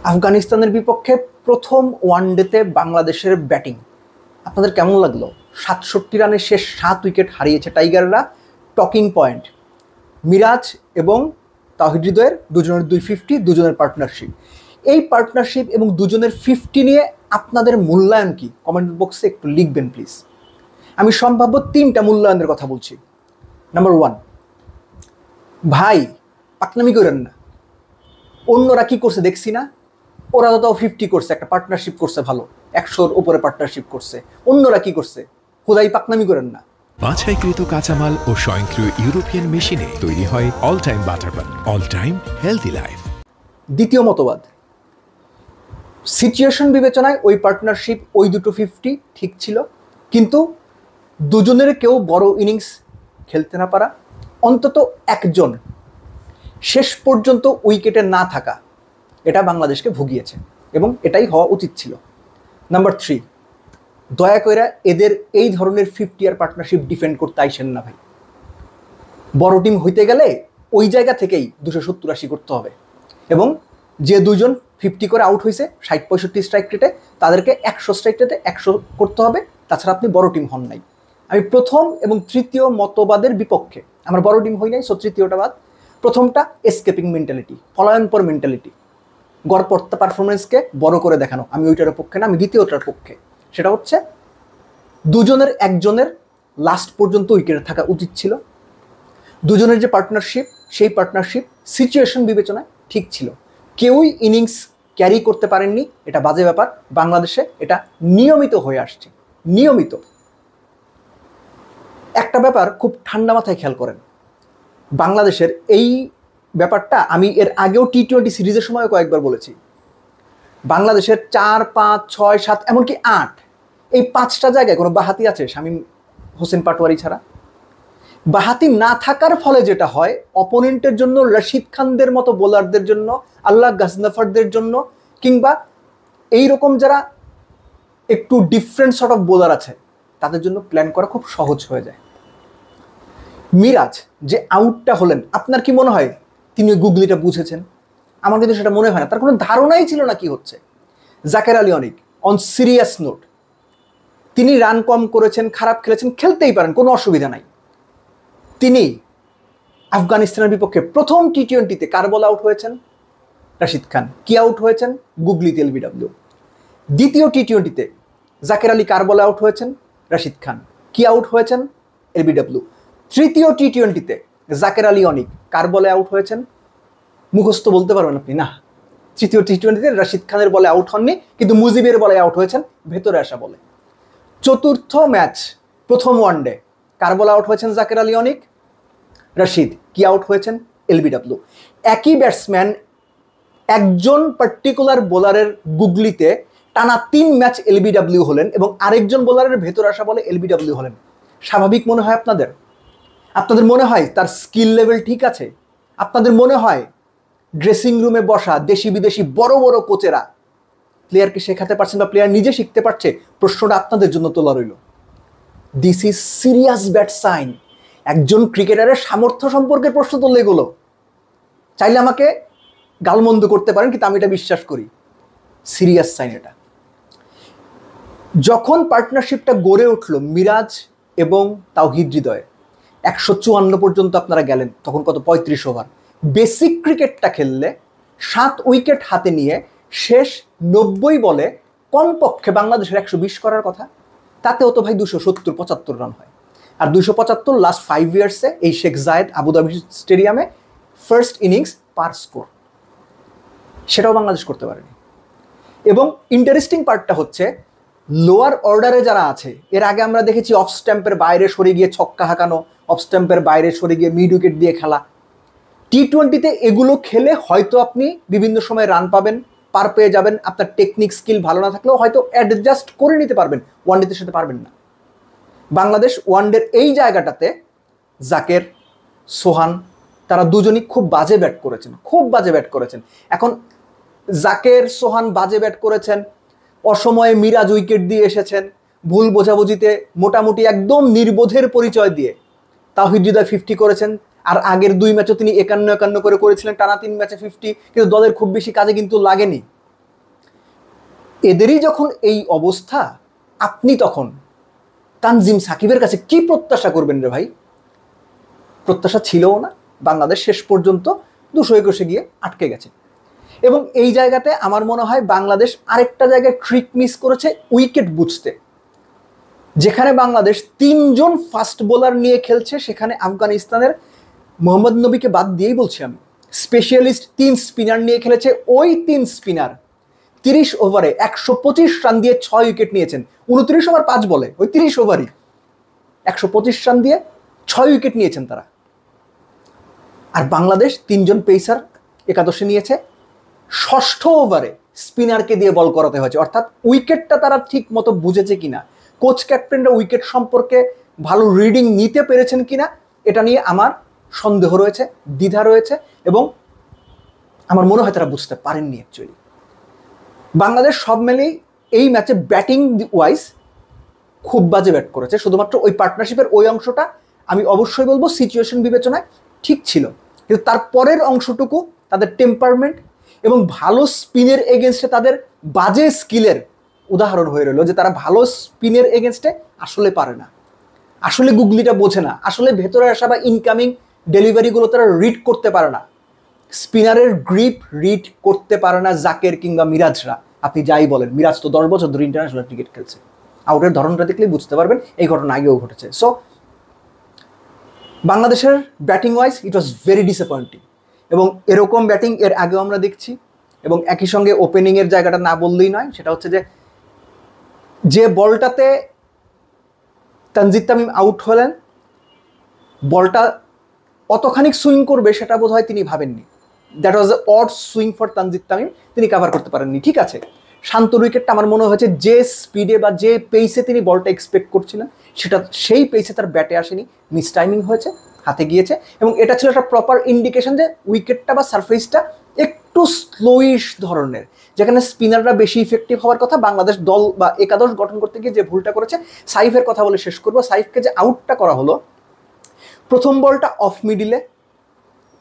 আফগানিস্তানের বিপক্ষে প্রথম ওয়ানডেতে বাংলাদেশের ব্যাটিং আপনাদের কেমন লাগলো? ৬৭ রানে শেষ ৭ উইকেট হারিয়েছে টাইগাররা। টকিং পয়েন্ট মিরাজ এবং তাওহিদ হৃদয়ের দুজনের 250, দুজনের পার্টনারশিপ। এই পার্টনারশিপ এবং দুজনের 50 নিয়ে আপনাদের মূল্যায়ন কি? কমেন্ট বক্সে একটু লিখবেন প্লিজ। আমি সম্ভাব্য 3টা মূল্যায়নের কথা বলছি। নাম্বার 1, ভাই পাকনামি করেন না, অন্যরা কি করছে দেখছি না? ওরা তো 50 করছে, একটা পার্টনারশিপ করছে, ভালো 100-র উপরে পার্টনারশিপ করছে। অন্যরা কি করছে? খোদাই পাকনামি করেন না। বাছাইকৃত কাঁচামাল ও স্বয়ংক্রিয় ইউরোপিয়ান মেশিনে তৈরি হয় all time butter bun, all time healthy life. দ্বিতীয় মতবাদ, সিচুয়েশন বিবেচনায় ওই পার্টনারশিপ, ওই দুটো 50 ঠিক ছিল, কিন্তু দুজনের কেউ বড় ইনিংস খেলতে না পারা, অন্তত একজন শেষ পর্যন্ত উইকেটে না থাকা, এটা বাংলাদেশকে ভুগিয়েছে এবং এটাই হওয়া উচিত ছিল। নাম্বার 3, দয়া করে এদের এই ধরনের 50 আর পার্টনারশিপ ডিফেন্ড করতে আইসেন না ভাই। বড় টিম হইতে গেলে ওই জায়গা থেকেই 270-80 করতে হবে, এবং যে দুজন 50 করে আউট হয়েছে 60-65 স্ট্রাইক রেটে, তাদেরকে 100 স্ট্রাইক রেটে 100 করতে হবে, তাছাড়া আপনি বড় টিম হন নাই। আমি প্রথম এবং তৃতীয় মতবাদের বিপক্ষে। আমরা বড় টিম হই নাই, সো তৃতীয়টা বাদ। প্রথমটা এসকেপিং মেন্টালিটি, পলায়ন পর মেন্টালিটি, গড়পড়তা পারফরমেন্সকে বড় করে দেখানো, আমি ওইটার পক্ষে না, আমি দ্বিতীয়টার পক্ষে। সেটা হচ্ছে দুজনের একজনের লাস্ট পর্যন্ত উইকেটে থাকা উচিত ছিল। দুজনের যে পার্টনারশিপ, সেই পার্টনারশিপ সিচুয়েশন বিবেচনায় ঠিক ছিল। কেউই ইনিংস ক্যারি করতে পারেননি, এটা বাজে ব্যাপার। বাংলাদেশে এটা নিয়মিত হয়ে আসছে, নিয়মিত। একটা ব্যাপার খুব ঠান্ডা মাথায় খেয়াল করেন, বাংলাদেশের এই ব্যাপারটা আমি এর আগেও T20 সিরিজের সময়ও কয়েকবার বলেছি। বাংলাদেশের 4, 5, 6, 7 এমনকি 8, এই 5টা জায়গায় কোনো বাহাতি আছে শামীম হোসেন পাটোয়ারি ছাড়া? বাহাতি না থাকার ফলে যেটা হয়, অপোনেন্টের জন্য রশিদ খানদের মতো বোলারদের জন্য, আল্লাহ গাজনাফারদের জন্য, কিংবা এইরকম যারা একটু ডিফারেন্ট সর্ট অফ বোলার আছে, তাদের জন্য প্ল্যান করা খুব সহজ হয়ে যায়। মিরাজ যে আউটটা হলেন, আপনার কি মনে হয় তিনি গুগলিটা বুঝেছেন? আমার কিন্তু সেটা মনে হয় না, তার কোনো ধারণাই ছিল না কি হচ্ছে। জাকের আলী অনিক, অন সিরিয়াস নোট, তিনি রান কম করেছেন, খারাপ খেলেছেন, খেলতেই পারেন, কোনো অসুবিধা নাই। তিনি আফগানিস্তানের বিপক্ষে প্রথম T20-তে কার বলে আউট হয়েছেন? রাশিদ খান। কি আউট হয়েছেন? গুগলিতে LBW। দ্বিতীয় T20-তে জাকের আলী কার বলে আউট হয়েছেন? রাশিদ খান। কি আউট হয়েছেন? LBW। তৃতীয় T20-তে জাকের আলী অনিক কার বলে আউট হয়েছেন? মুখস্থ বলতে পারবেন আপনি না। তৃতীয় T20-তে রাশিদ খানের বলে আউট হননি, কিন্তু মুজিবের বলে আউট হয়েছেন, ভেতরে আসা বলে। চতুর্থ ম্যাচ, প্রথম ওয়ানডে, কার বলে আউট হয়েছেন? জাকের আলী অনিক, রশিদ। কি আউট হয়েছেন? LBW। একই ব্যাটসম্যান একজন পার্টিকুলার বোলারের গুগলিতে টানা 3 ম্যাচ LBW হলেন, এবং আরেকজন বোলারের ভেতর আসা বলে LBW হলেন। স্বাভাবিক মনে হয় আপনাদের? আপনাদের মনে হয় তার স্কিল লেভেল ঠিক আছে? আপনাদের মনে হয় ড্রেসিং রুমে বসা দেশি বিদেশি বড় বড় কোচেরা প্লেয়ারকে শেখাতে পারছেন, বা প্লেয়ার নিজে শিখতে পারছে? প্রশ্নটা আপনাদের জন্য তোলা রইল। This is serious bad sign. একজন ক্রিকেটারের সামর্থ্য সম্পর্কে প্রশ্ন তুললে এগুলো, চাইলে আমাকে গালমন্দ করতে পারেন, কিন্তু আমি এটা বিশ্বাস করি সিরিয়াস সাইন এটা। যখন পার্টনারশিপটা গড়ে উঠলো মিরাজ এবং তাওহিদ হৃদয়ে, 154 পর্যন্ত আপনারা গেলেন, তখন কত? 35 ওভার। বেসিক ক্রিকেটটা খেললে 7 উইকেট হাতে নিয়ে শেষ 90 বলে কমপক্ষে বাংলাদেশের 120 করার কথা। তাতেও তো ভাই 270-75 রান হয়। আর 275 লাস্ট 5 ইয়ার্সে এই শেখ জায়েদ আবুধাবি স্টেডিয়ামে ফার্স্ট ইনিংস পার স্কোর, সেটাও বাংলাদেশ করতে পারেনি। এবং ইন্টারেস্টিং পার্টটা হচ্ছে, লোয়ার অর্ডারে যারা আছে, এর আগে আমরা দেখেছি অফ স্ট্যাম্পের বাইরে সরে গিয়ে ছক্কা হাঁকানো, অফ স্ট্যাম্পের বাইরে সরে গিয়ে মিড উইকেট দিয়ে খেলা। T20-তে এগুলো খেলে হয়তো আপনি বিভিন্ন সময় রান পাবেন, পার পেয়ে যাবেন, আপনার টেকনিক স্কিল ভালো না থাকলেও হয়তো অ্যাডজাস্ট করে নিতে পারবেন, ওয়ানডেতে সেটা পারবেন না। বাংলাদেশ ওয়ানডের এই জায়গাটাতে জাকের, সোহান, তারা দুজনই খুব বাজে ব্যাট করেছেন, খুব বাজে ব্যাট করেছেন। এখন জাকের, সোহান বাজে ব্যাট করেছেন, অসময়ে মিরাজ উইকেট দিয়ে এসেছেন, ভুল বোঝাবুঝিতে মোটামুটি একদম নির্বোধের পরিচয় দিয়ে তাওহিদ হৃদয় 50 করেছেন। আর আগের 2 ম্যাচও তিনি 51-51 করে করেছিলেন, টানা 3 ম্যাচে 50, কিন্তু দলের খুব বেশি কাজে কিন্তু লাগেনি। এদেরই যখন এই অবস্থা, আপনি তখন তানজিম সাকিবের কাছে কি প্রত্যাশা করবেন রে ভাই? প্রত্যাশা ছিলও না। বাংলাদেশ শেষ পর্যন্ত 221 গিয়ে আটকে গেছে। এবং এই জায়গাতে আমার মনে হয় বাংলাদেশ আরেকটা জায়গায় ট্রিক মিস করেছে উইকেট বুঝতে। যেখানে বাংলাদেশ 3 জন ফাস্ট বোলার নিয়ে খেলছে, সেখানে আফগানিস্তানের মোহাম্মদ নবীকে বাদ দিয়েই বলছি আমি, স্পেশালিস্ট 3 স্পিনার নিয়ে খেলেছে। ওই 3 স্পিনার 30 ওভারে 125 রান দিয়ে 6 উইকেট নিয়েছেন। 29 ওভার 5 বলে, ওই 30 ওভারই 125 রান দিয়ে 6 উইকেট নিয়েছেন তারা। আর বাংলাদেশ 3 জন পেসার একাদশে নিয়েছে। 6ষ্ঠ ওভারে স্পিনারকে দিয়ে বল করাতে হয়েছে। অর্থাৎ উইকেটটা তারা ঠিক মতো বুঝেছে কিনা, কোচ ক্যাপ্টেনরা উইকেট সম্পর্কে ভালো রিডিং নিতে পেরেছেন কিনা, এটা নিয়ে আমার সন্দেহ রয়েছে, দ্বিধা রয়েছে, এবং আমার মনে হয় তারা বুঝতে পারেননি অ্যাকচুয়ালি। বাংলাদেশ সব মিলেই এই ম্যাচে ব্যাটিং ওয়াইজ খুব বাজে ব্যাট করেছে। শুধুমাত্র ওই পার্টনারশিপের ওই অংশটা আমি অবশ্যই বলবো সিচুয়েশন বিবেচনায় ঠিক ছিল, কিন্তু তারপরের অংশটুকু তাদের টেম্পারমেন্ট এবং ভালো স্পিনের এগেনস্টে তাদের বাজে স্কিলের উদাহরণ হয়ে রইল। যে তারা ভালো স্পিনের এগেনস্টে আসলে পারে না, আসলে গুগলিটা বোঝে না, আসলে ভেতরে আসা বা ইনকামিং ডেলিভারিগুলো তারা রিড করতে পারে না। স্পিনারের গ্রিপ রিড করতে পারে না জাকের কিংবা মিরাজরা। আপনি যাই বলেন, মিরাজ তো 10 বছর ধরে ইন্টারন্যাশনাল ক্রিকেট খেলছে, আউটের ধরনটা দেখলেই বুঝতে পারবেন এই ঘটনা আগেও ঘটেছে। সো বাংলাদেশের batting wise it was very disappointing, এবং এরকম ব্যাটিং এর আগেও আমরা দেখছি। এবং একই সঙ্গে ওপেনিংয়ের জায়গাটা না বললেই নয়, সেটা হচ্ছে যে বলটাতে তানজিদ তামিম আউট হলেন, বলটা অতখানি সুইং করবে সেটা বোধ হয় তিনি ভাবেননি। That was A odd swing for Tanzid Tamim, তিনি কাভার করতে পারেননি। ঠিক আছে, শান্ত উইকেটটা আমার মনে হয়েছে যে স্পিডে বা যে পেসে তিনি বলটা এক্সপেক্ট করছিলেন সেটা সেই পেসে তার ব্যাটে আসেনি, মিস টাইমিং হয়েছে, হাতে গিয়েছে। এবং এটা ছিল একটা প্রপার ইন্ডিকেশন যে উইকেটটা বা সারফেসটা একটু স্লোইশ ধরনের, যেখানে স্পিনাররা বেশি ইফেক্টিভ হওয়ার কথা। বাংলাদেশ দল বা একাদশ গঠন করতে গিয়ে যে ভুলটা করেছে, সাইফের কথা বলে শেষ করবো। সাইফকে যে আউটটা করা হলো, প্রথম বলটা অফ মিডিলে,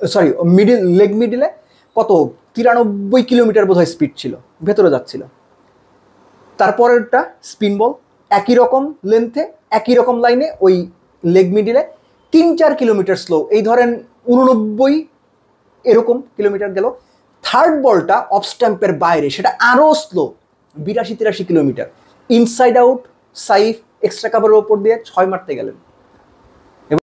সরি মিডিল লেগ মিডিলে, কত 93 কিলোমিটার বোধ হয় স্পিড ছিল, ভেতরে যাচ্ছিল। তারপরেরটা স্পিন বল, একই রকম লেন্থে একই রকম লাইনে, ওই লেগ মিডিলে 3-4 কিলোমিটার স্লো, এই ধরেন 89 এরকম কিলোমিটার গেল। থার্ড বলটা অফ স্ট্যাম্পের বাইরে, সেটা আরও slow, 82-83 kilometre. Inside out Saif extra কাভারের ওপর দিয়ে 6 মারতে গেলেন। এবং